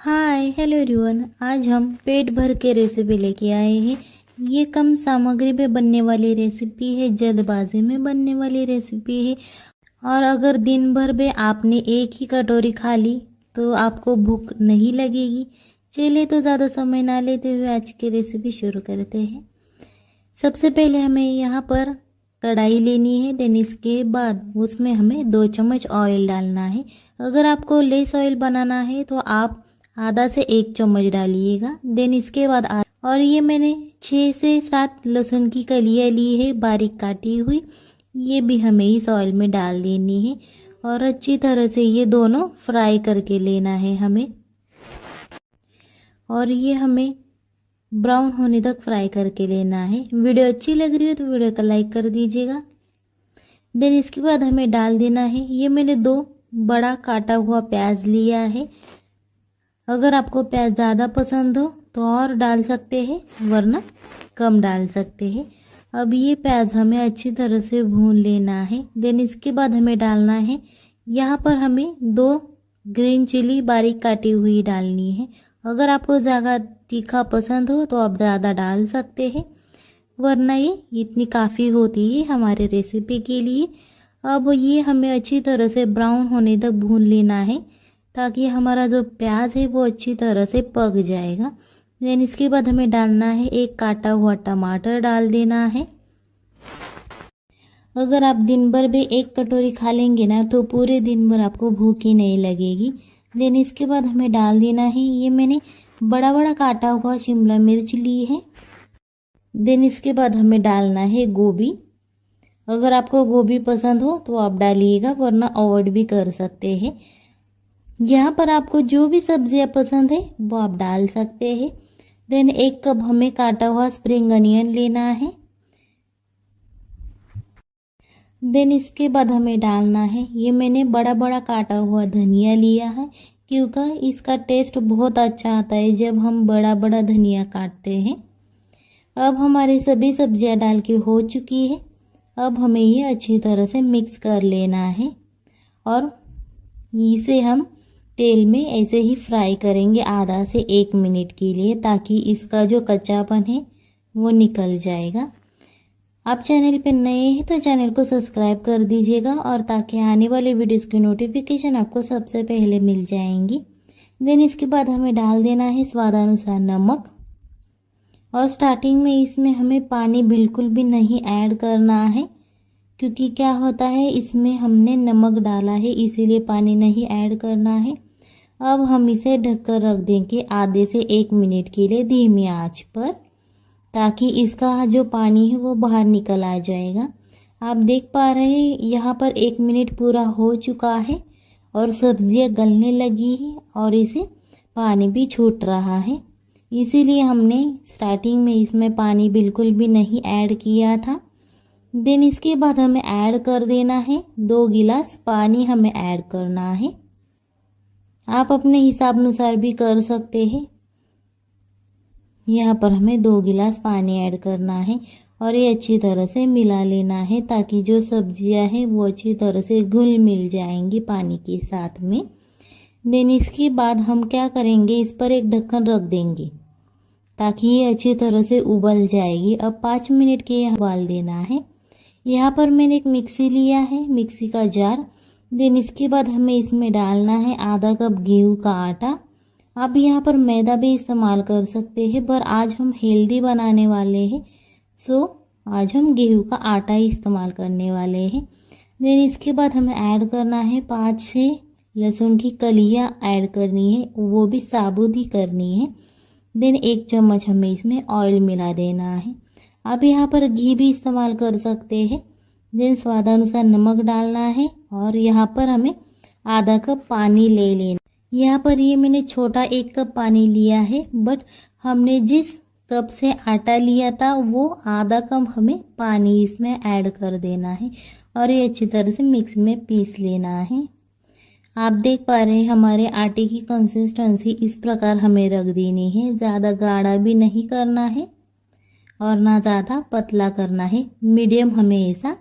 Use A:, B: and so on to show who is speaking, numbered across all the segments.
A: Hi hello everyone. आज हम पेट भर के recipe लेके आए हैं। ये कम सामग्री में बनने वाली रेसिपी है, जल्दबाजी में बनने वाली रेसिपी है। और अगर दिन भर में आपने एक ही कटोरी खा ली तो आपको भूख नहीं लगेगी। चलिए तो ज़्यादा समय ना लेते हुए आज की रेसिपी शुरू करते हैं। सबसे पहले हमें यहाँ पर कढ़ाई लेनी है। देन इसके बाद उसमें हमें 2 चम्मच ऑयल डालना है। अगर आपको लेस ऑयल बनाना है तो आप आधा से 1 चम्मच डालिएगा। देन इसके बाद और ये मैंने 6 से 7 लहसुन की कलियाँ ली है बारीक काटी हुई। ये भी हमें इस ऑयल में डाल देनी है और अच्छी तरह से ये दोनों फ्राई करके लेना है हमें। और ये हमें ब्राउन होने तक फ्राई करके लेना है। वीडियो अच्छी लग रही हो तो वीडियो को लाइक कर दीजिएगा। देन इसके बाद हमें डाल देना है, ये मैंने 2 बड़ा काटा हुआ प्याज लिया है। अगर आपको प्याज ज़्यादा पसंद हो तो और डाल सकते हैं, वरना कम डाल सकते हैं। अब ये प्याज हमें अच्छी तरह से भून लेना है। देन इसके बाद हमें डालना है, यहाँ पर हमें 2 ग्रीन चिली बारीक काटी हुई डालनी है। अगर आपको ज़्यादा तीखा पसंद हो तो आप ज़्यादा डाल सकते हैं, वरना ये इतनी काफ़ी होती है हमारे रेसिपी के लिए। अब ये हमें अच्छी तरह से ब्राउन होने तक भून लेना है ताकि हमारा जो प्याज है वो अच्छी तरह से पक जाएगा। देन इसके बाद हमें डालना है, 1 काटा हुआ टमाटर डाल देना है। अगर आप दिन भर भी 1 कटोरी खा लेंगे ना तो पूरे दिन भर आपको भूख ही नहीं लगेगी। देन इसके बाद हमें डाल देना है, ये मैंने बड़ा बड़ा काटा हुआ शिमला मिर्च ली है। देन इसके बाद हमें डालना है गोभी। अगर आपको गोभी पसंद हो तो आप डालिएगा, वरना अवॉइड भी कर सकते हैं। यहाँ पर आपको जो भी सब्जियाँ पसंद है वो आप डाल सकते हैं। देन 1 कप हमें काटा हुआ स्प्रिंग अनियन लेना है। देन इसके बाद हमें डालना है, ये मैंने बड़ा बड़ा काटा हुआ धनिया लिया है, क्योंकि इसका टेस्ट बहुत अच्छा आता है जब हम बड़ा बड़ा धनिया काटते हैं। अब हमारी सभी सब्जियां डाल के हो चुकी है। अब हमें ये अच्छी तरह से मिक्स कर लेना है और इसे हम तेल में ऐसे ही फ्राई करेंगे आधा से 1 मिनट के लिए, ताकि इसका जो कच्चापन है वो निकल जाएगा। आप चैनल पे नए हैं तो चैनल को सब्सक्राइब कर दीजिएगा, और ताकि आने वाले वीडियोस की नोटिफिकेशन आपको सबसे पहले मिल जाएंगी। देन इसके बाद हमें डाल देना है स्वादानुसार नमक। और स्टार्टिंग में इसमें हमें पानी बिल्कुल भी नहीं ऐड करना है, क्योंकि क्या होता है इसमें हमने नमक डाला है, इसीलिए पानी नहीं ऐड करना है। अब हम इसे ढककर रख देंगे आधे से 1 मिनट के लिए धीमी आंच पर, ताकि इसका जो पानी है वो बाहर निकल आ जाएगा। आप देख पा रहे हैं यहाँ पर 1 मिनट पूरा हो चुका है और सब्जियाँ गलने लगी है और इसे पानी भी छूट रहा है। इसीलिए हमने स्टार्टिंग में इसमें पानी बिल्कुल भी नहीं ऐड किया था। देन इसके बाद हमें ऐड कर देना है 2 गिलास पानी हमें ऐड करना है। आप अपने हिसाब अनुसार भी कर सकते हैं। यहाँ पर हमें 2 गिलास पानी ऐड करना है और ये अच्छी तरह से मिला लेना है, ताकि जो सब्जियां हैं वो अच्छी तरह से घुल मिल जाएंगी पानी के साथ में। देन इसके बाद हम क्या करेंगे, इस पर एक ढक्कन रख देंगे ताकि ये अच्छी तरह से उबल जाएगी। अब 5 मिनट के उबाल देना है। यहाँ पर मैंने एक मिक्सी लिया है, मिक्सी का जार। देन इसके बाद हमें इसमें डालना है आधा कप गेहूं का आटा। आप यहाँ पर मैदा भी इस्तेमाल कर सकते हैं, पर आज हम हेल्दी बनाने वाले हैं, सो आज हम गेहूं का आटा ही इस्तेमाल करने वाले हैं। देन इसके बाद हमें ऐड करना है 5-6 लहसुन की कलियाँ ऐड करनी है, वो भी साबुत ही करनी है। देन 1 चम्मच हमें इसमें ऑयल मिला देना है। आप यहाँ पर घी भी इस्तेमाल कर सकते हैं। देन स्वादानुसार नमक डालना है और यहाँ पर हमें आधा कप पानी ले लेना। यहाँ पर ये मैंने छोटा 1 कप पानी लिया है, बट हमने जिस कप से आटा लिया था वो आधा कप हमें पानी इसमें ऐड कर देना है और ये अच्छी तरह से मिक्स में पीस लेना है। आप देख पा रहे हैं हमारे आटे की कंसिस्टेंसी इस प्रकार हमें रख देनी है। ज़्यादा गाढ़ा भी नहीं करना है और ना ज़्यादा पतला करना है, मीडियम हमें ऐसा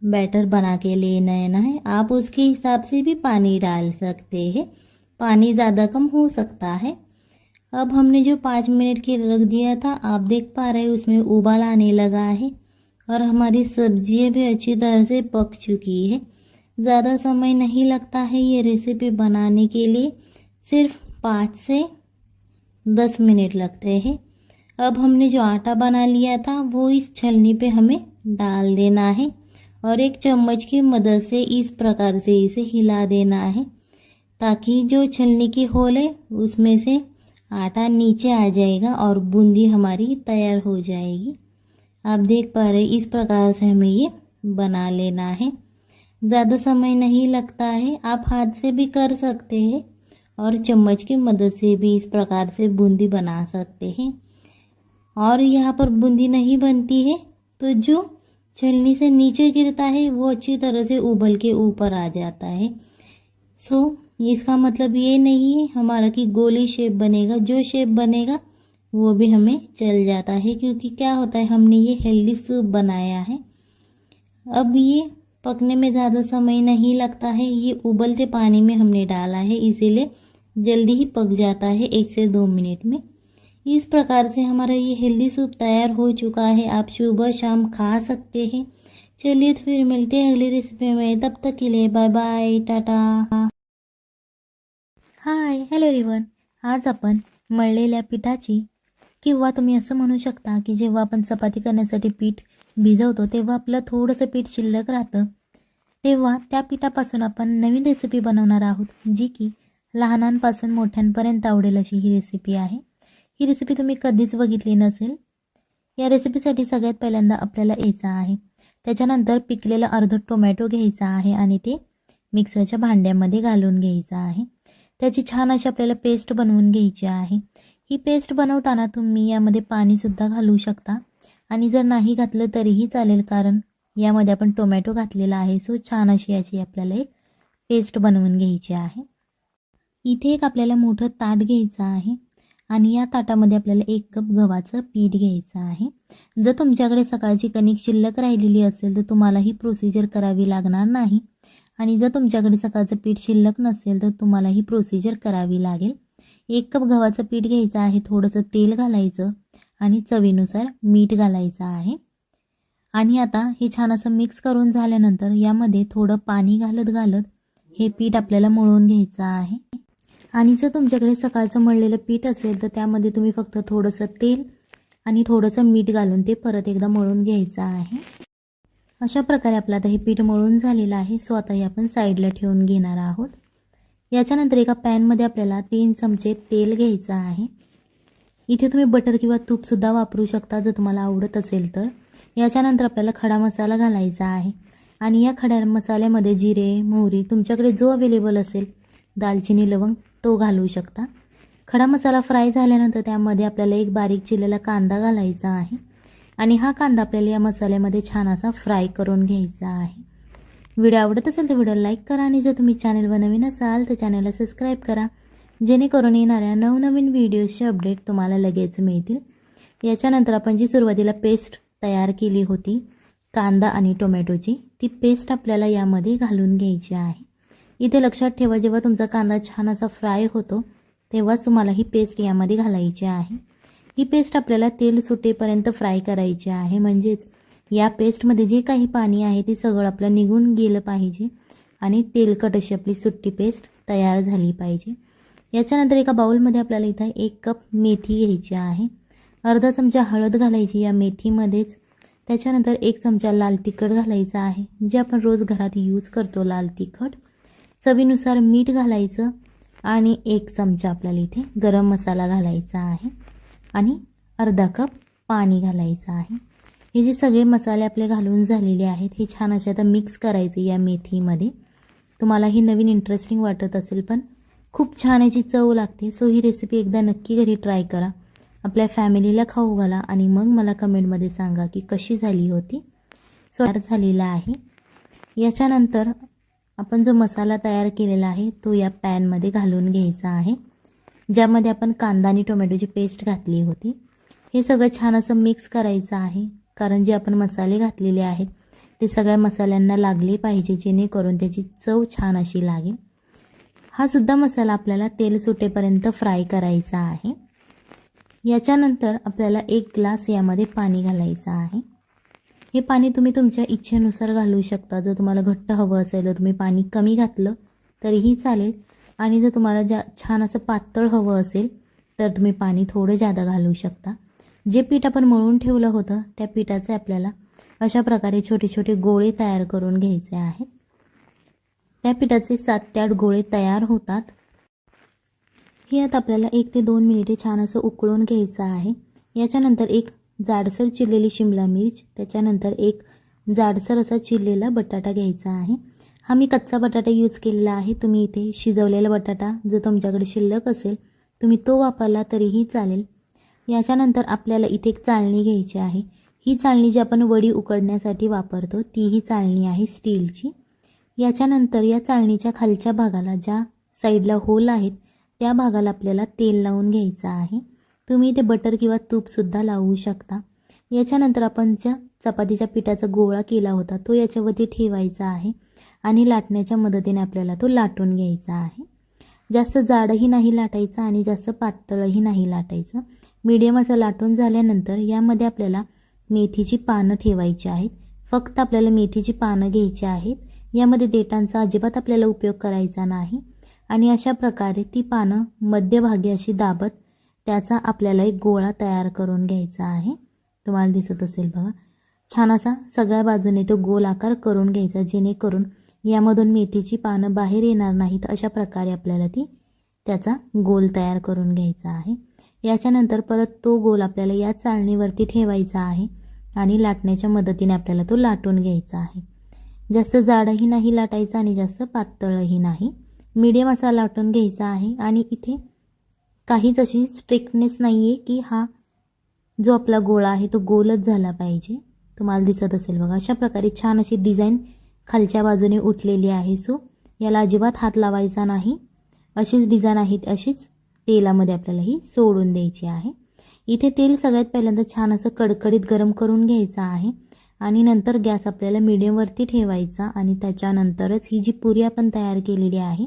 A: बैटर बना के लेना है। आप उसके हिसाब से भी पानी डाल सकते हैं। पानी ज़्यादा कम हो सकता है। अब हमने जो 5 मिनट के रख दिया था, आप देख पा रहे हैं उसमें उबाल आने लगा है और हमारी सब्जियां भी अच्छी तरह से पक चुकी है। ज़्यादा समय नहीं लगता है ये रेसिपी बनाने के लिए, सिर्फ 5 से 10 मिनट लगते हैं। अब हमने जो आटा बना लिया था वो इस छलनी पे हमें डाल देना है और एक चम्मच की मदद से इस प्रकार से इसे हिला देना है ताकि जो छलनी की होल है उसमें से आटा नीचे आ जाएगा और बूंदी हमारी तैयार हो जाएगी। आप देख पा रहे इस प्रकार से हमें ये बना लेना है। ज़्यादा समय नहीं लगता है, आप हाथ से भी कर सकते हैं और चम्मच की मदद से भी इस प्रकार से बूंदी बना सकते हैं। और यहाँ पर बूंदी नहीं बनती है तो जो छलनी से नीचे गिरता है वो अच्छी तरह से उबल के ऊपर आ जाता है। इसका मतलब ये नहीं है हमारा कि गोली शेप बनेगा, जो शेप बनेगा वो भी हमें चल जाता है, क्योंकि क्या होता है हमने ये हेल्दी सूप बनाया है। अब ये पकने में ज़्यादा समय नहीं लगता है, ये उबलते पानी में हमने डाला है इसीलिए जल्दी ही पक जाता है 1 से 2 मिनट में। इस प्रकार से हमारा ये हेल्दी सूप तैयार हो चुका है, आप सुबह शाम खा सकते हैं। चलिए तो फिर मिलते हैं अगली रेसिपी में, तब तक के लिए बाय बाय, टाटा। हाय, हॅलो एव्हरीवन। आज आपण मळलेल्या पिठाची किंवा तुम्ही असं म्हणू शकता की जेव्हा आपण चपाती करण्यासाठी पीठ भिजवतो तेव्हा आपलं थोडंसं पीठ शिल्लक राहतं, तेव्हा त्या पिठापासून आपण नवीन रेसिपी बनवणार आहोत, जी की लहानांपासून मोठ्यांपर्यंत आवडेल अशी ही रेसिपी आहे। ही रेसिपी तुम्ही कधीच बघितली नसेल। या रेसिपीसाठी सगळ्यात पहिल्यांदा आपल्याला यायचं आहे, त्याच्यानंतर पिकलेला अर्धा टोमॅटो घ्यायचा आहे आणि ते मिक्सरच्या भांड्यामध्ये घालून घ्यायचं आहे। त्याची छान अशी आपल्याला पेस्ट बनवून घ्यायची आहे। ही पेस्ट बनवताना तुम्ही यामध्ये पाणीसुद्धा घालू शकता आणि जर नाही घातलं तरीही चालेल, कारण यामध्ये आपण टोमॅटो घातलेला आहे। छान अशी याची आपल्याला एक पेस्ट बनवून घ्यायची आहे। इथे एक आपल्याला मोठं ताट घ्यायचं आहे आणि या ताटामध्ये आपल्याला 1 कप गव्हाचं पीठ घ्यायचं आहे। जर तुमच्याकडे सकाळची कणिक शिल्लक राहिलेली असेल तर तुम्हाला ही प्रोसिजर करावी लागणार नाही, आणि जर तुमच्याकडे सकाळचं पीठ शिल्लक नसेल तर तुम्हाला ही प्रोसिजर करावी लागेल। 1 कप गव्हाचं पीठ घ्यायचं आहे, थोडंसं तेल घालायचं आणि चवीनुसार मीठ घालायचं आहे। आणि आता हे छान असं मिक्स करून झाल्यानंतर यामध्ये थोडं पाणी घालत हे पीठ आपल्याला मळून घ्यायचं आहे। आणि जर तुमच्याकडे सकाळचं मळलेलं पीठ असेल तर त्यामध्ये तुम्ही फक्त थोडंसं तेल आणि थोडंसं मीठ घालून ते परत एकदा मळून घ्यायचं आहे। अशा प्रकारे आपलं आता हे पीठ मळून झालेलं आहे। आता हे आपण साईडला ठेवून घेणार आहोत। याच्यानंतर एका पॅनमध्ये आपल्याला 3 चमचे तेल घ्यायचं आहे। इथे तुम्ही बटर किंवा तूपसुद्धा वापरू शकता जर तुम्हाला आवडत असेल तर। याच्यानंतर आपल्याला खडा मसाला घालायचा आहे आणि या खड्या मसाल्यामध्ये जिरे, मोहरी, तुमच्याकडे जो अवेलेबल असेल, दालचिनी, लवंग तो घालू शकता। खडा मसाला फ्राय झाल्यानंतर त्यामध्ये आपल्याला एक बारीक चिरलेला कांदा घालायचा आहे आणि हा कांदा आपल्याला या मसाल्यामध्ये छान असा फ्राय करून घ्यायचा आहे। व्हिडिओ आवडत असेल तर व्हिडिओला लाईक करा आणि जर तुम्ही चॅनलवर नवीन असाल तर चॅनलला सबस्क्राईब करा, जेणेकरून येणाऱ्या नवनवीन व्हिडिओचे अपडेट तुम्हाला लगेच मिळतील। याच्यानंतर आपण जी सुरुवातीला पेस्ट तयार केली होती कांदा आणि टोमॅटोची, ती पेस्ट आपल्याला यामध्ये घालून घ्यायची आहे। इथे लक्षात ठेवा, जेव्हा तुमचा कांदा छान असा फ्राय होतो तेव्हाच तुम्हाला ही पेस्ट यामध्ये घालायची आहे। ही पेस्ट आपल्याला तेल सुटेपर्यंत फ्राय करायची आहे, म्हणजेच या पेस्टमध्ये जे काही पाणी आहे ते सगळं आपलं निघून गेलं पाहिजे आणि तेलकट अशी आपली सुट्टी पेस्ट तयार झाली पाहिजे। याच्यानंतर एका बाउलमध्ये आपल्याला इथं 1 कप मेथी घ्यायची आहे, अर्धा चमचा हळद घालायची या मेथीमध्येच। त्याच्यानंतर 1 चमचा लाल तिखट घालायचा आहे, जे आपण रोज घरात यूज करतो लाल तिखट। चवीनुसार मीठ घालायचं आणि 1 चमचा आपल्याला इथे गरम मसाला घालायचा आहे आणि अर्धा कप पाणी घालायचं आहे। हे जे सगळे मसाले आपले घालून झालेले आहेत हे छान असे आता मिक्स करायचे या मेथीमध्ये। तुम्हाला ही नवीन इंटरेस्टिंग वाटत असेल पण खूप छान याची चव लागते। ही रेसिपी एकदा नक्की घरी ट्राय करा, आपल्या फॅमिलीला खाऊ घाला आणि मग मला कमेंटमध्ये सांगा की कशी झाली होती। तयार झालेला आहे। याच्यानंतर आपण जो मसाला तयार केलेला आहे तो या पॅनमध्ये घालून घ्यायचा आहे, ज्यामध्ये आपण कांदा आणि टोमॅटोची पेस्ट घातली होती। हे सगळं छान असं मिक्स करायचं आहे, कारण जे आपण मसाले घातलेले आहेत ते सगळ्या मसाल्यांना लागले पाहिजे, जेणेकरून त्याची चव छान अशी लागेल। हा सुद्धा मसाला आपल्याला तेल सुटेपर्यंत फ्राय करायचा आहे। याच्यानंतर आपल्याला 1 ग्लास यामध्ये पाणी घालायचं आहे। हे पाणी तुम्ही तुमच्या इच्छेनुसार घालू शकता। जर तुम्हाला घट्ट हवं असेल तर तुम्ही पाणी कमी घातलं तरीही चालेल, आणि जर तुम्हाला छान असं पातळ हवं असेल तर तुम्ही पाणी थोडं जादा घालू शकता। जे पीठ आपण मळून ठेवलं होतं त्या पिठाचे आपल्याला अशा प्रकारे छोटे छोटे गोळे तयार करून घ्यायचे आहेत। त्या पिठाचे 7 ते 8 गोळे तयार होतात। हे आता आपल्याला 1 ते 2 मिनिटे छान असं उकळून घ्यायचं आहे। याच्यानंतर एक जाडसर चिरलेली शिमला मिर्च, त्याच्यानंतर एक जाडसर असा चिरलेला बटाटा घ्यायचा आहे। हा मी कच्चा बटाटा यूज केलेला आहे। तुम्ही इथे शिजवलेला बटाटा जर तुमच्याकडे शिल्लक असेल तुम्ही तो वापरला तरीही चालेल। याच्यानंतर आपल्याला इथे एक चाळणी घ्यायची आहे। ही चाळणी जी आपण वडी उकडण्यासाठी वापरतो ती ही चाळणी आहे स्टीलची। याच्यानंतर या चाळणीच्या खालच्या भागाला ज्या साईडला होल आहेत त्या भागाला आपल्याला तेल लावून घ्यायचं आहे। तुम्ही इथे बटर किंवा तूपसुद्धा लावू शकता। याच्यानंतर आपण ज्या चपातीच्या पिठाचा गोळा केला होता तो याच्यावरती ठेवायचा आहे आणि लाटण्याच्या मदतीने आपल्याला तो लाटून घ्यायचा आहे। जास्त जाडही नाही लाटायचं आणि जास्त पातळही नाही लाटायचं, मीडियम असं लाटून झाल्यानंतर यामध्ये आपल्याला मेथीची पानं ठेवायची आहेत। फक्त आपल्याला मेथीची पानं घ्यायची आहेत। यामध्ये देठांचा अजिबात आपल्याला उपयोग करायचा नाही। आणि अशा प्रकारे ती पानं मध्यभागी अशी दाबत त्याचा आपल्याला एक गोळा तयार करून घ्यायचा आहे। तुम्हाला दिसत असेल बघा, छान असा सगळ्या बाजूने तो गोल आकार करून घ्यायचा, जेणेकरून यामधून मेथीची पानं बाहेर येणार नाहीत। अशा प्रकारे आपल्याला त्याचा गोल तयार करून घ्यायचा आहे। याच्यानंतर परत तो गोल आपल्याला या चाळणीवरती ठेवायचा आहे आणि लाटण्याच्या मदतीने आपल्याला तो लाटून घ्यायचा आहे। जास्त जाडही नाही लाटायचा आणि जास्त पातळही नाही, मीडियम असा लाटून घ्यायचा आहे। आणि इथे काहीच अशी स्ट्रिक्टनेस नाही आहे की हा जो आपला गोळा आहे तो गोलच झाला पाहिजे। तुम्हाला दिसत असेल बघा, अशा प्रकारे छान अशी डिझाईन खालच्या बाजूने उठलेली आहे। सो याला अजिबात हात लावायचा नाही, अशीच डिझाईन आहे अशीच तेलामध्ये आपल्याला ही सोडून द्यायची आहे। इथे तेल सगळ्यात पहिल्यांदा छान असं कडकडीत गरम करून घ्यायचं आहे आणि नंतर गॅस आपल्याला मीडियमवरती ठेवायचा आणि त्याच्यानंतरच ही जी पुरी आपण तयार केलेली आहे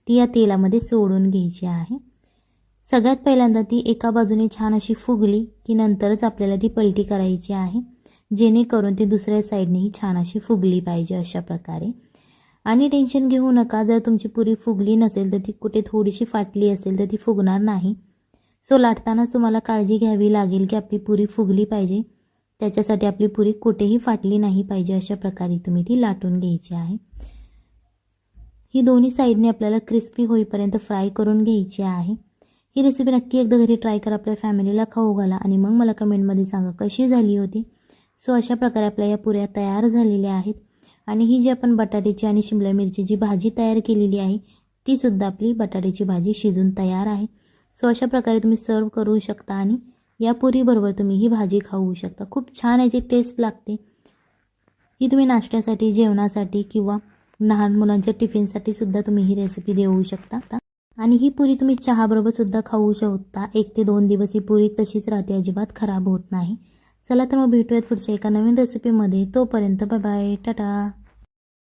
A: ती या तेलामध्ये सोडून घ्यायची आहे। सगळ्यात पहिल्यांदा ती एका बाजूने छान अशी फुगली की नंतरच आपल्याला ती पलटी करायची आहे, जेणेकरून ती दुसऱ्या साईडनेही छान अशी फुगली पाहिजे अशा प्रकारे। आणि टेन्शन घेऊ नका, जर तुमची पुरी फुगली नसेल तर ती कुठे थोडीशी फाटली असेल तर ती फुगणार नाही। सो लाटतानाच तुम्हाला काळजी घ्यावी लागेल की आपली पुरी फुगली पाहिजे, त्याच्यासाठी आपली पुरी कुठेही फाटली नाही पाहिजे। अशा प्रकारे तुम्ही ती लाटून घ्यायची आहे। ही दोन्ही साईडने आपल्याला क्रिस्पी होईपर्यंत फ्राय करून घ्यायची आहे। ही रेसिपी नक्की एकदा घरी ट्राय करा, आपल्या फॅमिलीला खाऊ घाला आणि मग मला कमेंटमध्ये सांगा कशी झाली होती। सो अशा प्रकारे आपल्या या पुऱ्या तयार झालेल्या आहेत। आणि ही जी आपण बटाट्याची आणि शिमला मिरचीची भाजी तयार केलेली आहे ती सुद्धा आपली बटाट्याची भाजी शिजून तयार आहे। सो अशा प्रकारे तुम्ही सर्व करू शकता आणि या पुरीबरोबर तुम्ही ही भाजी खाऊ शकता। खूप छान याची टेस्ट लागते। ही तुम्ही नाश्त्यासाठी, जेवणासाठी किंवा लहान मुलांच्या टिफिनसाठी सुद्धा तुम्ही ही रेसिपी देऊ शकता। आणि ही पुरी तुम्ही चहाबरोबर सुद्धा खाऊ शकता। 1 ते 2 दिवस ही पुरी तशीच राहते, अजिबात खराब होत नाही। चला तर मग भेटूयात पुढच्या एका नवीन रेसिपीमध्ये। तोपर्यंत बाय बाय, टाटा।